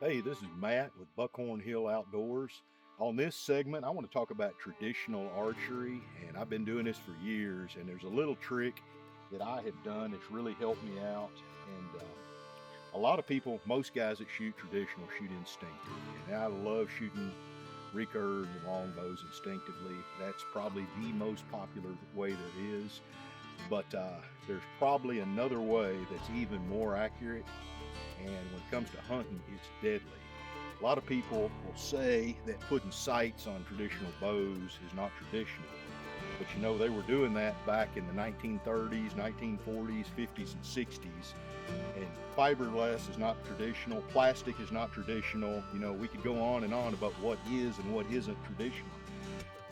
Hey, this is Matt with Buckhorn Hill Outdoors. On this segment, I want to talk about traditional archery, and I've been doing this for years. And there's a little trick that I have done that's really helped me out. And a lot of people, most guys that shoot traditional, shoot instinctive. And I love shooting recurves and longbows instinctively. That's probably the most popular way there is. But there's probably another way that's even more accurate. And when it comes to hunting, it's deadly. A lot of people will say that putting sights on traditional bows is not traditional. But you know, they were doing that back in the 1930s, 1940s, 50s, and 60s. And fiberglass is not traditional. Plastic is not traditional. You know, we could go on and on about what is and what isn't traditional.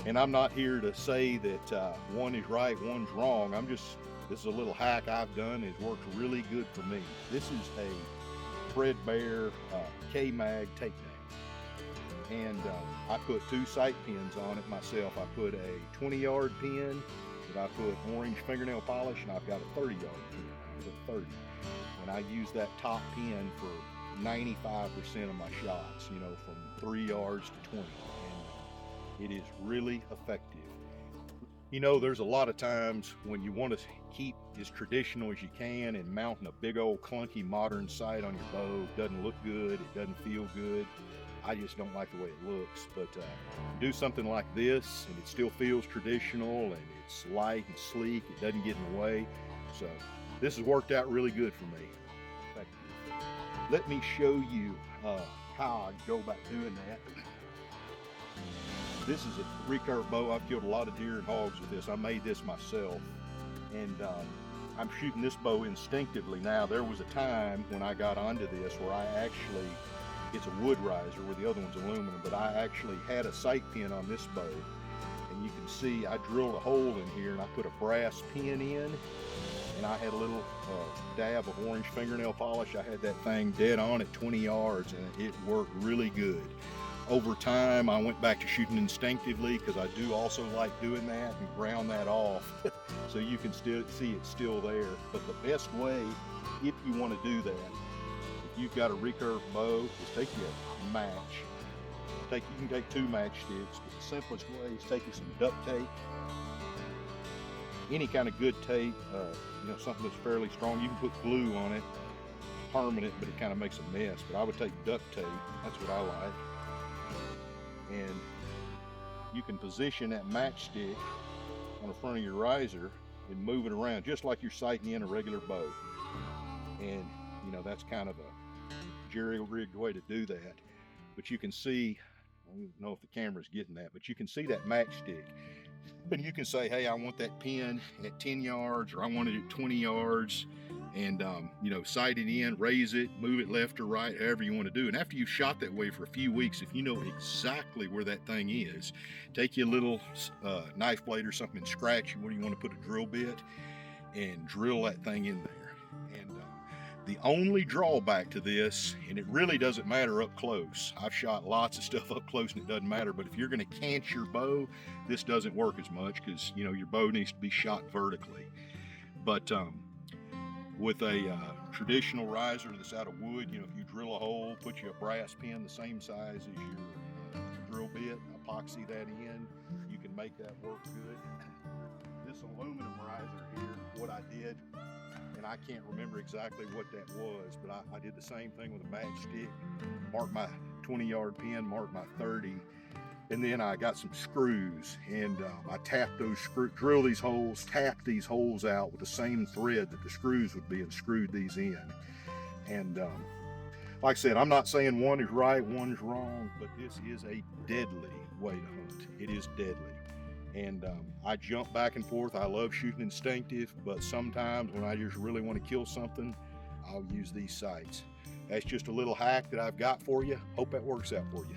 And I'm not here to say that one is right, one's wrong. This is a little hack I've done. It's worked really good for me. This is a threadbare K-mag takedown, and I put 2 sight pins on it myself. I put a 20-yard pin that I put orange fingernail polish, and I've got a 30-yard pin. I put 30, and I use that top pin for 95% of my shots, you know, from 3 yards to 20, and it is really effective. You know, there's a lot of times when you want to keep as traditional as you can, and mounting a big old clunky modern sight on your bow doesn't look good, it doesn't feel good. I just don't like the way it looks. But do something like this and it still feels traditional, and it's light and sleek, it doesn't get in the way. So this has worked out really good for me. Let me show you how I go about doing that. This is a recurve bow. I've killed a lot of deer and hogs with this. I made this myself, and I'm shooting this bow instinctively now. There was a time when I got onto this where it's a wood riser where the other one's aluminum, but I actually had a sight pin on this bow, and you can see I drilled a hole in here and I put a brass pin in, and I had a little dab of orange fingernail polish. I had that thing dead on at 20 yards, and it worked really good. Over time, I went back to shooting instinctively because I do also like doing that, and ground that off so you can still see it's still there. But the best way, if you want to do that, if you've got a recurve bow, is take you a match. You can take 2 matchsticks, but the simplest way is take you some duct tape. Any kind of good tape, you know, something that's fairly strong. You can put glue on it, permanent, but it kind of makes a mess. But I would take duct tape. That's what I like. And you can position that matchstick on the front of your riser and move it around just like you're sighting in a regular bow. And you know, that's kind of a jerry-rigged way to do that. But you can see, I don't know if the camera's getting that, but you can see that matchstick. And you can say, hey, I want that pin at 10 yards, or I want it at 20 yards. And you know, sight it in, raise it, move it left or right, however you want to do. And after you've shot that way for a few weeks, if you know exactly where that thing is, take your little knife blade or something and scratch where you want to put a drill bit and drill that thing in there. And the only drawback to this, and it really doesn't matter up close, I've shot lots of stuff up close and it doesn't matter, but if you're going to cant your bow, this doesn't work as much because, you know, your bow needs to be shot vertically. But with a traditional riser that's out of wood, you know, if you drill a hole, put you a brass pin the same size as your drill bit, epoxy that in, you can make that work good. This aluminum riser here, what I did, and I can't remember exactly what that was, but I did the same thing with a matchstick, marked my 20-yard pin, marked my 30, and then I got some screws, and I tapped those screws, drill these holes, tap these holes out with the same thread that the screws would be, and screwed these in. And like I said, I'm not saying one is right, one is wrong, but this is a deadly way to hunt. It is deadly. And I jump back and forth. I love shooting instinctive, but sometimes when I just really want to kill something, I'll use these sights. That's just a little hack that I've got for you. Hope that works out for you.